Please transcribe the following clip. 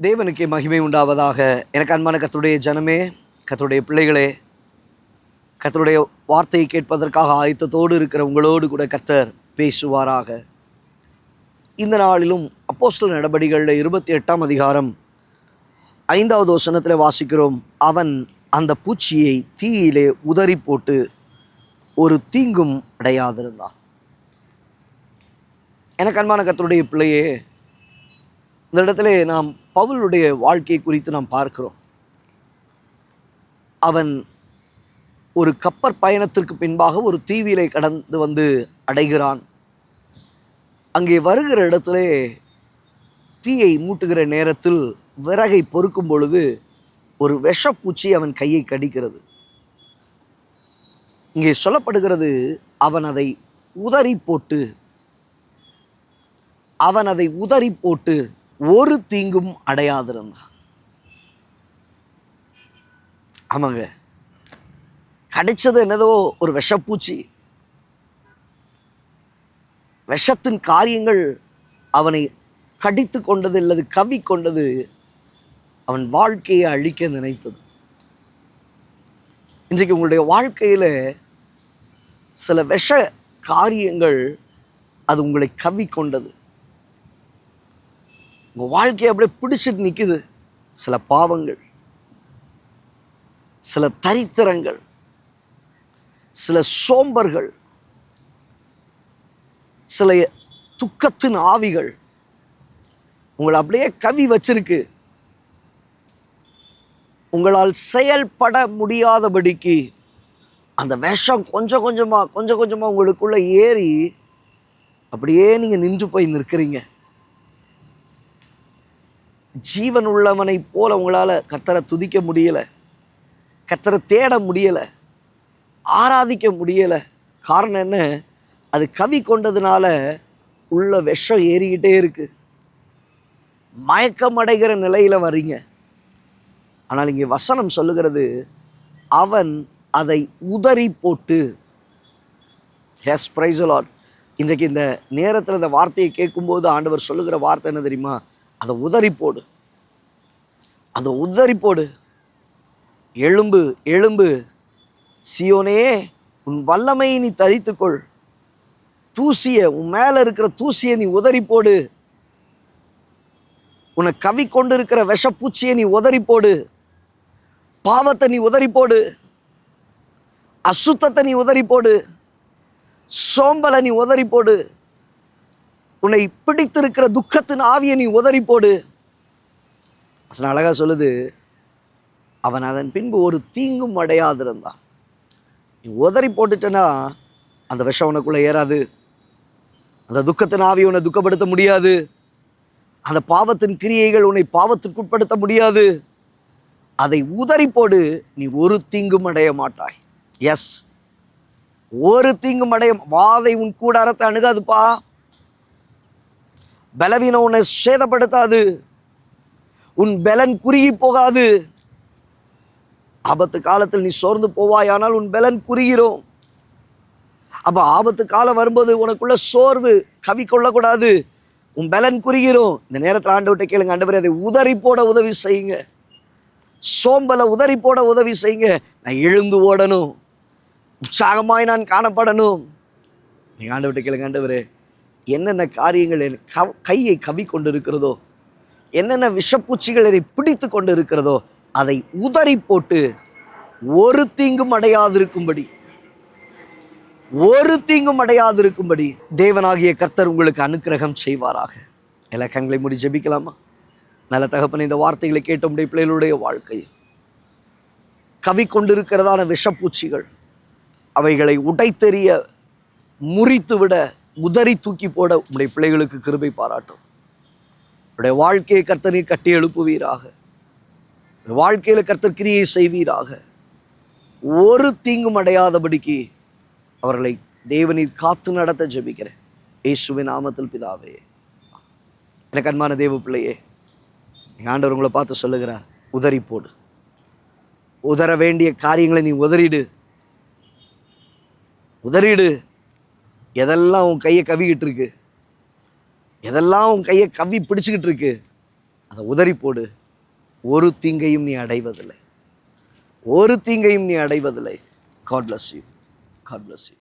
தேவனுக்கே மகிமை உண்டாவதாக. எனக்கு அன்பான கர்த்தருடைய ஜனமே, கர்த்தருடைய பிள்ளைகளே, கர்த்தருடைய வார்த்தையை கேட்பதற்காக ஆயத்தத்தோடு இருக்கிற உங்களோடு கூட கர்த்தர் பேசுவாராக. இந்த நாளிலும் அப்போஸ்தலர் நடபடிகளில் 28ஆம் அதிகாரம் 5வது வசனத்தில் வாசிக்கிறோம். அவன் அந்த பூச்சியை தீயிலே உதறி போட்டு ஒரு தீங்கும் அடையாதிருந்தான். எனக்கு அன்பான கர்த்தருடைய பிள்ளையே, இந்த இடத்துல நாம் பவுலுடைய வாழ்க்கை குறித்து நாம் பார்க்கிறோம். அவன் ஒரு கப்பற் பயணத்திற்கு பின்பாக ஒரு தீவிலே கடந்து வந்து அடைகிறான். அங்கே வருகிற இடத்துல தீயை மூட்டுகிற நேரத்தில் விறகை பொறுக்கும் பொழுது ஒரு விஷப்பூச்சி அவன் கையை கடிக்கிறது. இங்கே சொல்லப்படுகிறது, அவன் அதை உதறி போட்டு ஒரு தீங்கும் அடையாதிருந்தான். ஆமாங்க, கடிச்சது என்னதோ ஒரு விஷப்பூச்சி. விஷத்தின் காரியங்கள் அவனை கடித்து கொண்டது அல்லது கவி கொண்டது, அவன் வாழ்க்கையை அழிக்க நினைத்தது. இன்றைக்கு உங்களுடைய வாழ்க்கையில் சில விஷ காரியங்கள் அது உங்களை கவி கொண்டது. உங்கள் வாழ்க்கையை அப்படியே பிடிச்சிட்டு நிற்குது. சில பாவங்கள், சில தரித்திரங்கள், சில சோம்பர்கள், சில துக்கத்தின் ஆவிகள் உங்களை அப்படியே கவி வச்சிருக்கு. உங்களால் செயல்பட முடியாதபடிக்கு அந்த விஷம் கொஞ்சம் கொஞ்சமாக உங்களுக்குள்ள ஏறி அப்படியே நீங்கள் நின்று போய் நிற்கிறீங்க. ஜீவன் உள்ளவனை போல உங்களால் கர்த்தரை துதிக்க முடியலை, கர்த்தரை தேட முடியலை, ஆராதிக்க முடியலை. காரணம் என்ன? அது கவி கொண்டதுனால உள்ள விஷம் ஏறிக்கிட்டே இருக்கு. மயக்கம் அடைகிற நிலையில் வர்றீங்க. ஆனால் இங்கே வசனம் சொல்லுகிறது, அவன் அதை உதறி போட்டு. Yes, praise the Lord. இன்றைக்கு இந்த நேரத்தில் இந்த வார்த்தையை கேட்கும்போது ஆண்டவர் சொல்லுகிற வார்த்தை என்ன தெரியுமா? அதை உதறி போடு, அதை உதறி போடு. எழும்பு எழும்பு சியோனே, உன் வல்லமையை நீ தரித்துக்கொள். தூசியை, உன் மேலே இருக்கிற தூசியை நீ உதறி போடு. உன்னை கவி கொண்டு இருக்கிற விஷப்பூச்சியை நீ உதறி போடு. பாவத்தை நீ உதறி போடு. அசுத்தத்தை நீ உதறி போடு. சோம்பலை நீ உதறி போடு. உன்னை பிடித்திருக்கிற துக்கத்தின் ஆவியை நீ உதறி போடு. அழகா சொல்லுது, அவன் அதன் பின்பு ஒரு தீங்கும் அடையாதிருந்தான். நீ உதறி போட்டுட்டனா அந்த விஷம் உனக்குள்ள ஏறாது. அந்த துக்கத்தின் ஆவியை உன்னை துக்கப்படுத்த முடியாது. அந்த பாவத்தின் கிரியைகள் உன்னை பாவத்திற்கு உட்படுத்த முடியாது. அதை உதறி போடு, நீ ஒரு தீங்கும் அடைய மாட்டாய். எஸ், ஒரு தீங்கும் அடைய. வாதை உன் கூடாரத்தை அணுகாதுப்பா. பலவீனம் உன்னை சேதப்படுத்தாது. உன் பலன் குறுகி போகாது. ஆபத்து காலத்தில் நீ சோர்ந்து போவாயானால் உன் பலன் குறுகிறோம். அப்போ ஆபத்து காலம் வரும்போது உனக்குள்ள சோர்வு கவி கொள்ளக்கூடாது. உன் பலன் குறுகிறோம். இந்த நேரத்தில் ஆண்டவர்கிட்ட கேளுங்க, ஆண்டவரே அதை உதறி போட உதவி செய்யுங்க. சோம்பலை உதறி போட உதவி செய்யுங்க. நான் எழுந்து ஓடணும், உற்சாகமாய் நான் காணப்படணும். நீங்கள் ஆண்டவர்கிட்ட கேளுங்க, ஆண்டவரே என்னென்ன காரியங்கள் என் கையை கவி கொண்டு இருக்கிறதோ, என்னென்ன விஷப்பூச்சிகள் என்னை பிடித்து கொண்டு இருக்கிறதோ, அதை உதறி போட்டு ஒரு தீங்கும் அடையாதிருக்கும்படி தேவனாகிய கர்த்தர் உங்களுக்கு அனுக்கிரகம் செய்வாராக. எல்லா கண்களை மூடி ஜெபிக்கலாமா? நல்ல தகப்பனே, இந்த வார்த்தைகளை கேட்ட உடைய பிள்ளைகளுடைய வாழ்க்கையில் கவி கொண்டிருக்கிறதான விஷப்பூச்சிகள், அவைகளை உடைத்தெறிய, முறித்து விட, உதறி தூக்கி போட உடைய பிள்ளைகளுக்கு கிருபை பாராட்டும். உடைய வாழ்க்கையை கர்த்தர் நீர் கட்டி எழுப்புவீராக. வாழ்க்கையில் கர்த்தர் கிரியை செய்வீராக. ஒரு தீங்கும் அடையாதபடிக்கு அவர்களை தேவனீர் காத்து நடத்த ஜெபிக்கிறேன் இயேசுவின் நாமத்தில் பிதாவே. எனக்கு அன்பான தேவ பிள்ளையே, எங்கள் ஆண்டவர் உங்களை பார்த்து சொல்லுகிறார், உதறி போடு. உதற வேண்டிய காரியங்களை நீ உதறிடு. எதெல்லாம் உன் கையை கவிக்கிட்டு இருக்கு, எதெல்லாம் உன் கையை கவி பிடிச்சிக்கிட்டு இருக்கு, அதை உதறி போடு. ஒரு தீங்கையும் நீ அடைவதில்லை, ஒரு தீங்கையும் நீ அடைவதில்லை. God bless you. God bless you.